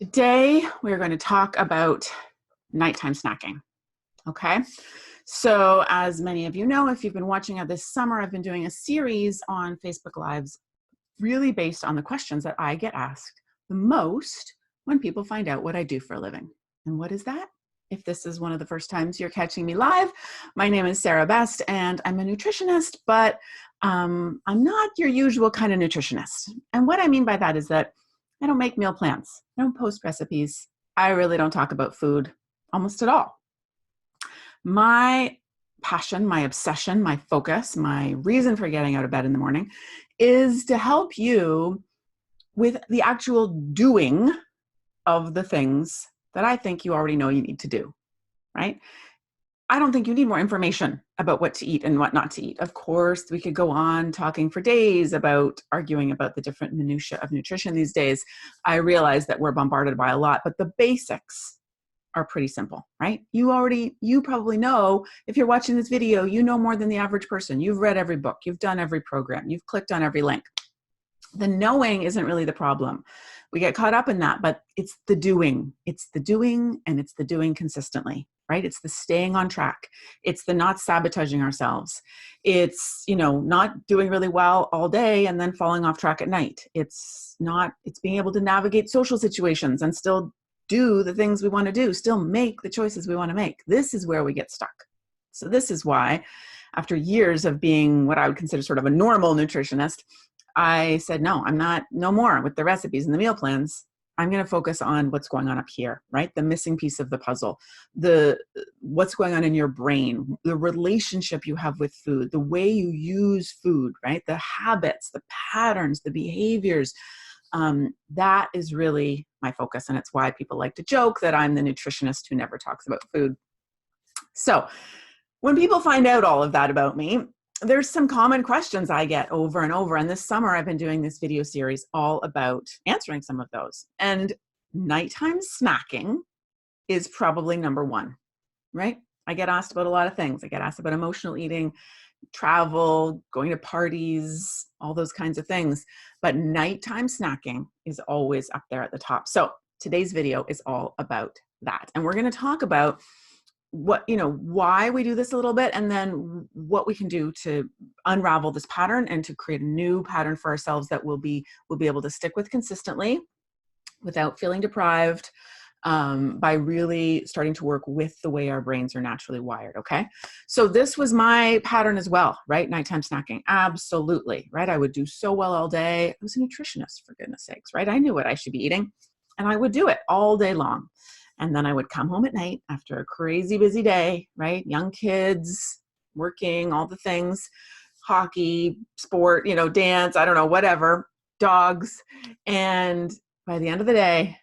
Today, we're going to talk about nighttime snacking. Okay. So as many of you know, if you've been watching this summer, I've been doing a series on Facebook Lives really based on the questions that I get asked the most when people find out what I do for a living. And what is that? If this is one of the first times you're catching me live, my name is Sarah Best and I'm a nutritionist, but I'm not your usual kind of nutritionist. And what I mean by that is that I don't make meal plans. I don't post recipes. I really don't talk about food almost at all. My passion, my obsession, my focus, my reason for getting out of bed in the morning is to help you with the actual doing of the things that I think you already know you need to do, right? I don't think you need more information about what to eat and what not to eat. Of course, we could go on talking for days about arguing about the different minutiae of nutrition these days. I realize that we're bombarded by a lot, but the basics are pretty simple, right? You probably know, if you're watching this video, you know more than the average person. You've read every book, you've done every program, you've clicked on every link. The knowing isn't really the problem. We get caught up in that, but it's the doing. It's the doing, and it's the doing consistently, right? It's the staying on track. It's the not sabotaging ourselves. It's, not doing really well all day and then falling off track at night. It's being able to navigate social situations and still do the things we want to do, still make the choices we want to make. This is where we get stuck. So this is why, after years of being what I would consider sort of a normal nutritionist, I said, no more with the recipes and the meal plans. I'm going to focus on what's going on up here, right? The missing piece of the puzzle, what's going on in your brain, the relationship you have with food, the way you use food, right? The habits, the patterns, the behaviors. That is really my focus. And it's why people like to joke that I'm the nutritionist who never talks about food. So when people find out all of that about me, there's some common questions I get over and over. And this summer, I've been doing this video series all about answering some of those. And nighttime snacking is probably number one, right? I get asked about a lot of things. I get asked about emotional eating, travel, going to parties, all those kinds of things. But nighttime snacking is always up there at the top. So today's video is all about that. And we're going to talk about why we do this a little bit, and then what we can do to unravel this pattern and to create a new pattern for ourselves that we'll be able to stick with consistently without feeling deprived, by really starting to work with the way our brains are naturally wired. Okay. So this was my pattern as well, right? Nighttime snacking. Absolutely. Right. I would do so well all day. I was a nutritionist, for goodness sakes, right? I knew what I should be eating and I would do it all day long. And then I would come home at night after a crazy busy day, right? Young kids, working, all the things, hockey, sport, dance, I don't know, whatever, dogs. And by the end of the day,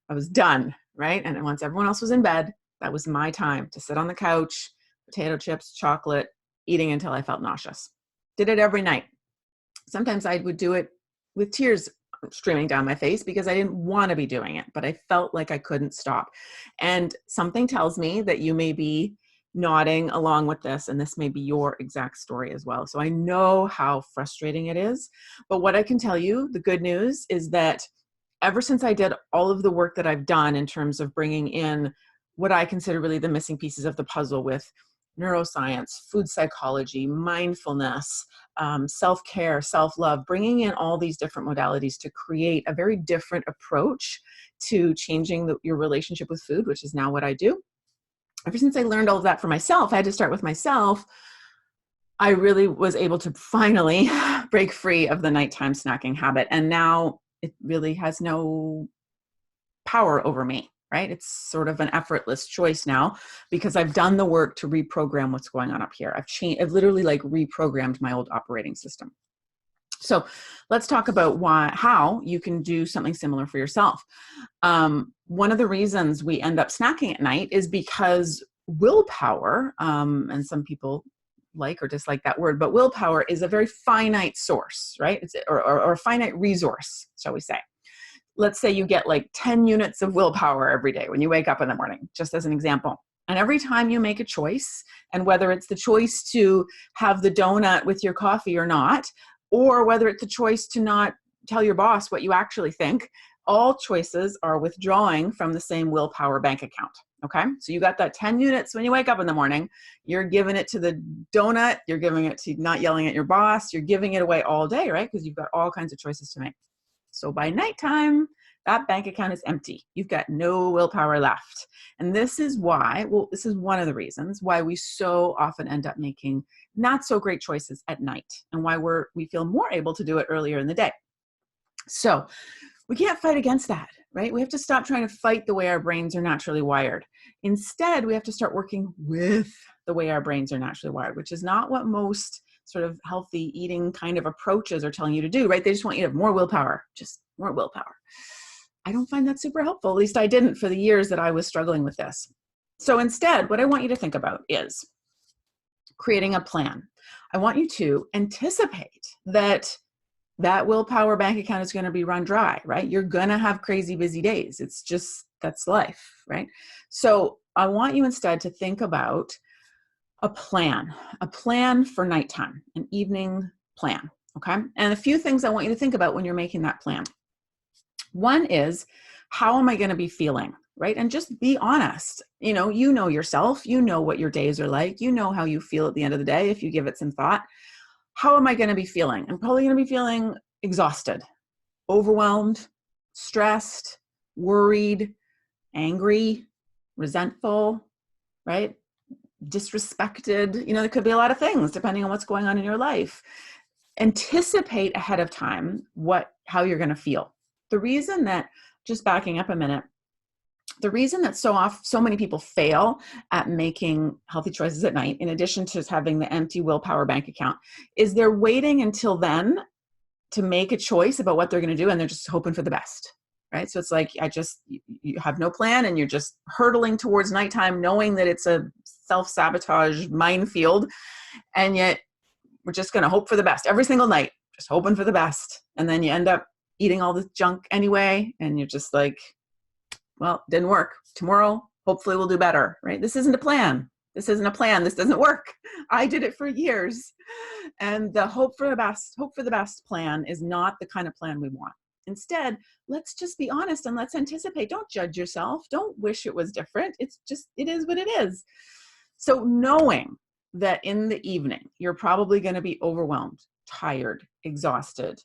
I was done, right? And once everyone else was in bed, that was my time to sit on the couch, potato chips, chocolate, eating until I felt nauseous. Did it every night. Sometimes I would do it with tears streaming down my face because I didn't want to be doing it, but I felt like I couldn't stop. And something tells me that you may be nodding along with this, and this may be your exact story as well. So I know how frustrating it is, but what I can tell you, the good news is that ever since I did all of the work that I've done in terms of bringing in what I consider really the missing pieces of the puzzle with neuroscience, food psychology, mindfulness, self-care, self-love, bringing in all these different modalities to create a very different approach to changing your relationship with food, which is now what I do. Ever since I learned all of that for myself, I had to start with myself. I really was able to finally break free of the nighttime snacking habit. And now it really has no power over me. Right? It's sort of an effortless choice now because I've done the work to reprogram what's going on up here. I've literally reprogrammed my old operating system. So let's talk about how you can do something similar for yourself. One of the reasons we end up snacking at night is because willpower, and some people like or dislike that word, but willpower is a very finite source, right? Or a finite resource, shall we say. Let's say you get 10 units of willpower every day when you wake up in the morning, just as an example. And every time you make a choice, and whether it's the choice to have the donut with your coffee or not, or whether it's the choice to not tell your boss what you actually think, all choices are withdrawing from the same willpower bank account. Okay, so you got that 10 units when you wake up in the morning. You're giving it to the donut. You're giving it to not yelling at your boss. You're giving it away all day, right? Because you've got all kinds of choices to make. So by nighttime, that bank account is empty. You've got no willpower left. And this is why, well, this is one of the reasons why we so often end up making not so great choices at night, and why we feel more able to do it earlier in the day. So we can't fight against that, right? We have to stop trying to fight the way our brains are naturally wired. Instead, we have to start working with the way our brains are naturally wired, which is not what most sort of healthy eating kind of approaches are telling you to do, right? They just want you to have more willpower, just more willpower. I don't find that super helpful. At least I didn't for the years that I was struggling with this. So instead, what I want you to think about is creating a plan. I want you to anticipate that willpower bank account is going to be run dry, right? You're going to have crazy busy days. It's just, that's life, right? So I want you instead to think about a plan for nighttime, an evening plan, okay? And a few things I want you to think about when you're making that plan. One is, how am I going to be feeling, right? And just be honest. You know yourself, you know what your days are like, you know how you feel at the end of the day if you give it some thought. How am I going to be feeling? I'm probably going to be feeling exhausted, overwhelmed, stressed, worried, angry, resentful, right? Disrespected. There could be a lot of things depending on what's going on in your life. Anticipate ahead of time how you're going to feel. The reason that, just backing up a minute, the reason that so many people fail at making healthy choices at night, in addition to having the empty willpower bank account, is they're waiting until then to make a choice about what they're going to do, and they're just hoping for the best, right? So it's like, you have no plan, and you're just hurtling towards nighttime knowing that it's a self-sabotage minefield, and yet we're just going to hope for the best every single night, just hoping for the best. And then you end up eating all the junk anyway, and you're just like, well, didn't work. Tomorrow, hopefully we'll do better, right? This isn't a plan. This doesn't work. I did it for years. And the hope for the best plan is not the kind of plan we want. Instead, let's just be honest and let's anticipate. Don't judge yourself. Don't wish it was different. It is what it is. So knowing that in the evening, you're probably going to be overwhelmed, tired, exhausted,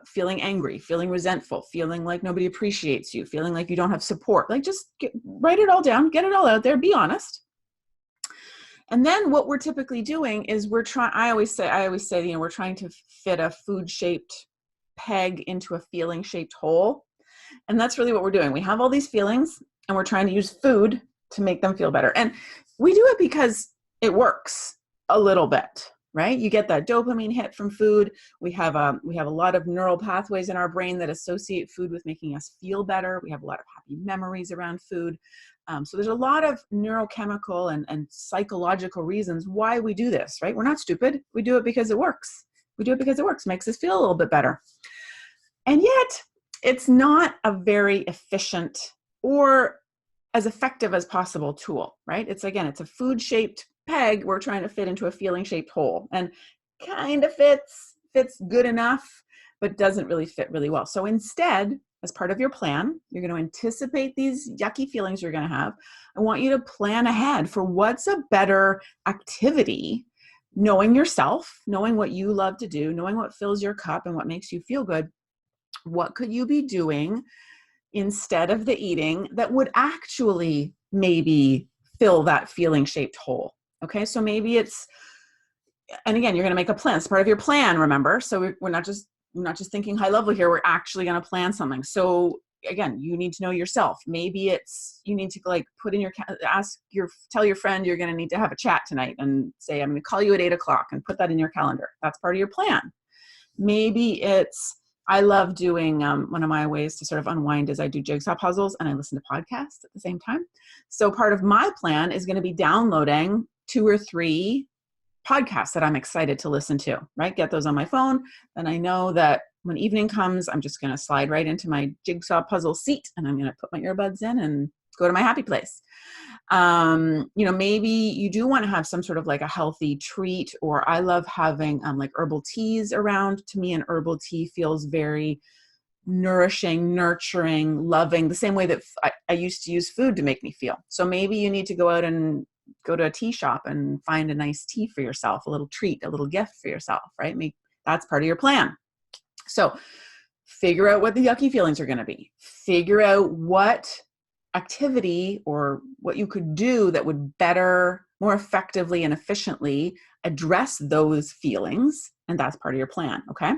feeling angry, feeling resentful, feeling like nobody appreciates you, feeling like you don't have support. Like, just write it all down, get it all out there, be honest. And then what we're typically doing is I always say, we're trying to fit a food-shaped peg into a feeling-shaped hole. And that's really what we're doing. We have all these feelings and we're trying to use food to make them feel better. And we do it because it works a little bit, right? You get that dopamine hit from food. We have a lot of neural pathways in our brain that associate food with making us feel better. We have a lot of happy memories around food. So there's a lot of neurochemical and psychological reasons why we do this, right? We're not stupid. We do it because it works. Makes us feel a little bit better. And yet it's not a very efficient or as effective as possible tool, right? It's a food-shaped peg we're trying to fit into a feeling-shaped hole, and kind of fits good enough, but doesn't really fit really well. So instead, as part of your plan, you're going to anticipate these yucky feelings you're going to have. I want you to plan ahead for what's a better activity, knowing yourself, knowing what you love to do, knowing what fills your cup and what makes you feel good. What could you be doing instead of the eating that would actually maybe fill that feeling-shaped hole? Okay, so maybe and again, you're going to make a plan. It's part of your plan, remember? So we're not just thinking high level here. We're actually going to plan something. So again, you need to know yourself. Maybe you need to put in tell your friend you're going to need to have a chat tonight and say, I'm going to call you at 8:00 and put that in your calendar. That's part of your plan. Maybe I love doing, one of my ways to sort of unwind is I do jigsaw puzzles and I listen to podcasts at the same time. So part of my plan is going to be downloading 2 or 3 podcasts that I'm excited to listen to, right? Get those on my phone. Then I know that when evening comes, I'm just going to slide right into my jigsaw puzzle seat and I'm going to put my earbuds in and go to my happy place. Maybe you do want to have some sort of a healthy treat, or I love having herbal teas around. To me, an herbal tea feels very nourishing, nurturing, loving, the same way that I used to use food to make me feel. So maybe you need to go out and go to a tea shop and find a nice tea for yourself, a little treat, a little gift for yourself, right? That's part of your plan. So figure out what the yucky feelings are going to be. Figure out what activity or what you could do that would better, more effectively and efficiently address those feelings. And that's part of your plan. Okay.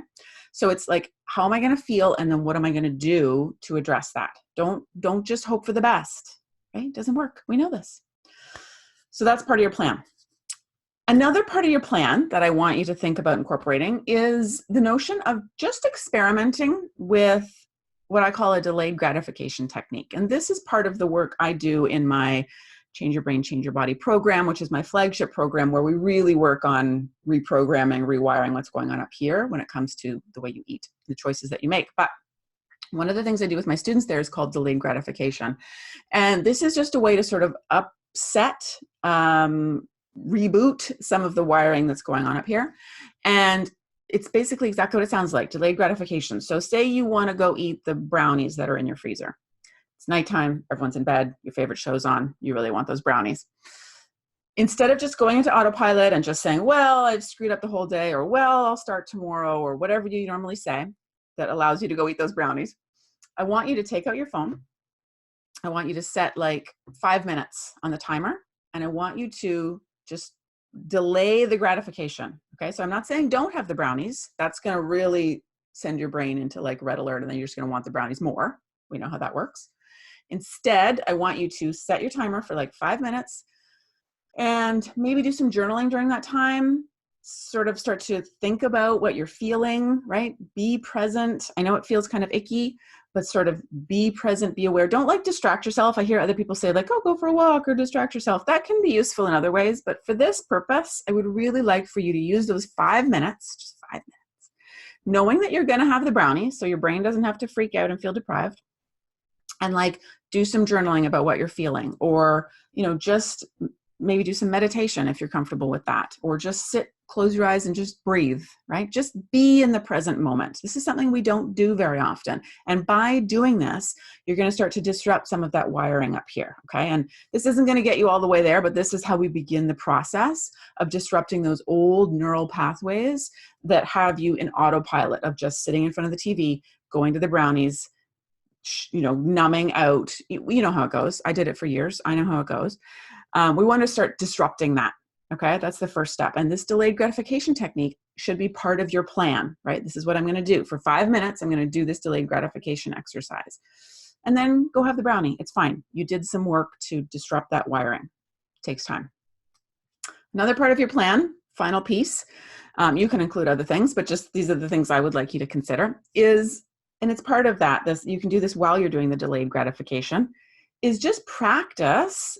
So it's like, how am I going to feel? And then what am I going to do to address that? Don't just hope for the best, right? It doesn't work. We know this. So that's part of your plan. Another part of your plan that I want you to think about incorporating is the notion of just experimenting with what I call a delayed gratification technique. And this is part of the work I do in my Change Your Brain, Change Your Body program, which is my flagship program where we really work on reprogramming, rewiring what's going on up here when it comes to the way you eat, the choices that you make. But one of the things I do with my students there is called delayed gratification. And this is just a way to sort of upset, reboot some of the wiring that's going on up here. And it's basically exactly what it sounds like, delayed gratification. So say you want to go eat the brownies that are in your freezer. It's nighttime, everyone's in bed, your favorite show's on, you really want those brownies. Instead of just going into autopilot and just saying, well, I've screwed up the whole day, or well, I'll start tomorrow, or whatever you normally say that allows you to go eat those brownies, I want you to take out your phone. I want you to set like 5 minutes on the timer, and I want you to just delay the gratification. Okay, so I'm not saying don't have the brownies. That's going to really send your brain into like red alert, and then you're just going to want the brownies more. We know how that works. Instead, I want you to set your timer for like 5 minutes and maybe do some journaling during that time. Sort of start to think about what you're feeling, right? Be present. I know it feels kind of icky, but sort of be present, be aware. Don't like distract yourself. I hear other people say like, oh, go for a walk or distract yourself. That can be useful in other ways. But for this purpose, I would really like for you to use those 5 minutes, just 5 minutes, knowing that you're going to have the brownie so your brain doesn't have to freak out and feel deprived. And like do some journaling about what you're feeling, or, just maybe do some meditation if you're comfortable with that, or just sit, close your eyes and just breathe, right? Just be in the present moment. This is something we don't do very often. And by doing this, you're going to start to disrupt some of that wiring up here. Okay. And this isn't going to get you all the way there, but this is how we begin the process of disrupting those old neural pathways that have you in autopilot of just sitting in front of the TV, going to the brownies, numbing out. You know how it goes. I did it for years. I know how it goes. We want to start disrupting that. Okay, that's the first step. And this delayed gratification technique should be part of your plan, right? This is what I'm going to do. For 5 minutes, I'm going to do this delayed gratification exercise. And then go have the brownie. It's fine. You did some work to disrupt that wiring. It takes time. Another part of your plan, final piece, you can include other things, but just these are the things I would like you to consider is, and it's part of that, you can do this while you're doing the delayed gratification, is just practice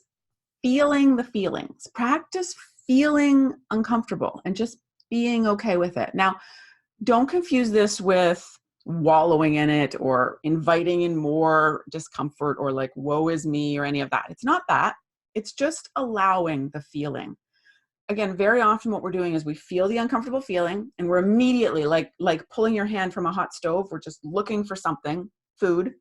feeling the feelings. Practice feeling uncomfortable and just being okay with it. Now, don't confuse this with wallowing in it or inviting in more discomfort or like, woe is me or any of that. It's not that. It's just allowing the feeling. Again, very often what we're doing is we feel the uncomfortable feeling and we're immediately like pulling your hand from a hot stove. We're just looking for something, food,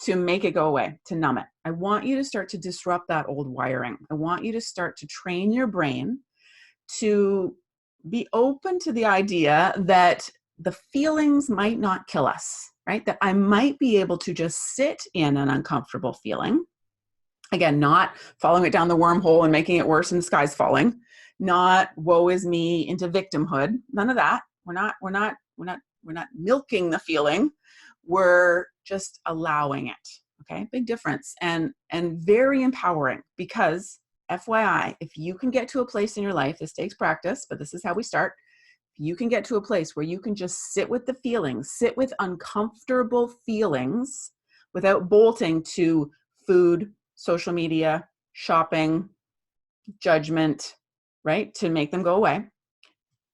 to make it go away, to numb it. I want you to start to disrupt that old wiring. I want you to start to train your brain to be open to the idea that the feelings might not kill us, right? That I might be able to just sit in an uncomfortable feeling. Again, not following it down the wormhole and making it worse and the sky's falling. Not woe is me into victimhood. None of that. We're not milking the feeling. We're just allowing it. Okay, big difference and very empowering, because FYI, if you can get to a place in your life, this takes practice, but this is how we start. If you can get to a place where you can just sit with the feelings, sit with uncomfortable feelings without bolting to food, social media, shopping, judgment, right? To make them go away.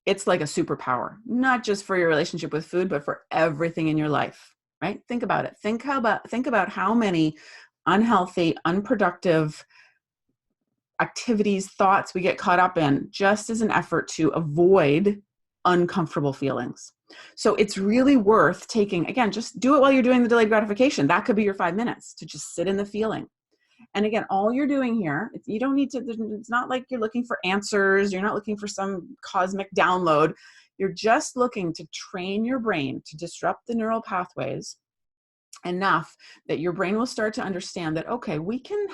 It's like a superpower, not just for your relationship with food, but for everything in your life. Right? Think about it. Think about how many unhealthy, unproductive activities, thoughts we get caught up in just as an effort to avoid uncomfortable feelings. So it's really worth taking, again, just do it while you're doing the delayed gratification. That could be your 5 minutes to just sit in the feeling. And again, all you're doing here, you don't need to, it's not like you're looking for answers. You're not looking for some cosmic download. You're just looking to train your brain to disrupt the neural pathways enough that your brain will start to understand that, okay, we can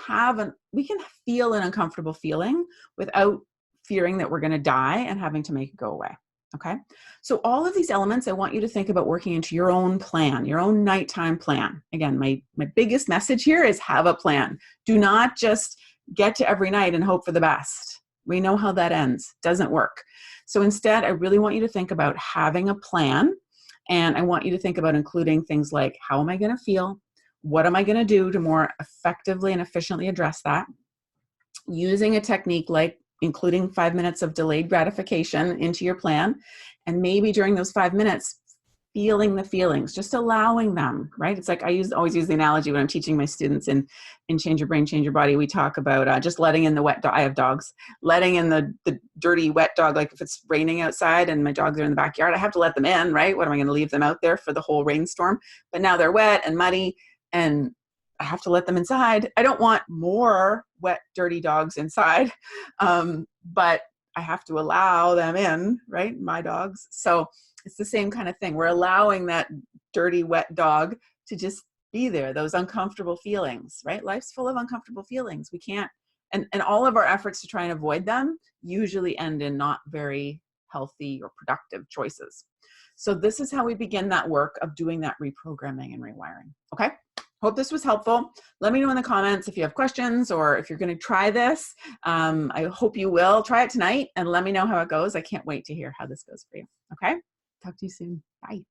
feel an uncomfortable feeling without fearing that we're going to die and having to make it go away. Okay. So all of these elements, I want you to think about working into your own plan, your own nighttime plan. Again, my biggest message here is have a plan. Do not just get to every night and hope for the best. We know how that ends. Doesn't work. So instead, I really want you to think about having a plan. And I want you to think about including things like, how am I going to feel? What am I going to do to more effectively and efficiently address that? Using a technique like including 5 minutes of delayed gratification into your plan. And maybe during those 5 minutes, feeling the feelings, just allowing them, right? It's like always use the analogy when I'm teaching my students in Change Your Brain, Change Your Body. We talk about just letting in the wet dog. I have dogs. Letting in the dirty, wet dog. Like if it's raining outside and my dogs are in the backyard, I have to let them in, right? What am I going to leave them out there for the whole rainstorm? But now they're wet and muddy and I have to let them inside. I don't want more wet, dirty dogs inside, but I have to allow them in, right? My dogs. So it's the same kind of thing. We're allowing that dirty, wet dog to just be there, those uncomfortable feelings, right? Life's full of uncomfortable feelings. We can't, and all of our efforts to try and avoid them usually end in not very healthy or productive choices. So this is how we begin that work of doing that reprogramming and rewiring. Okay. Hope this was helpful. Let me know in the comments if you have questions or if you're going to try this. I hope you will try it tonight and let me know how it goes. I can't wait to hear how this goes for you. Okay. Talk to you soon. Bye.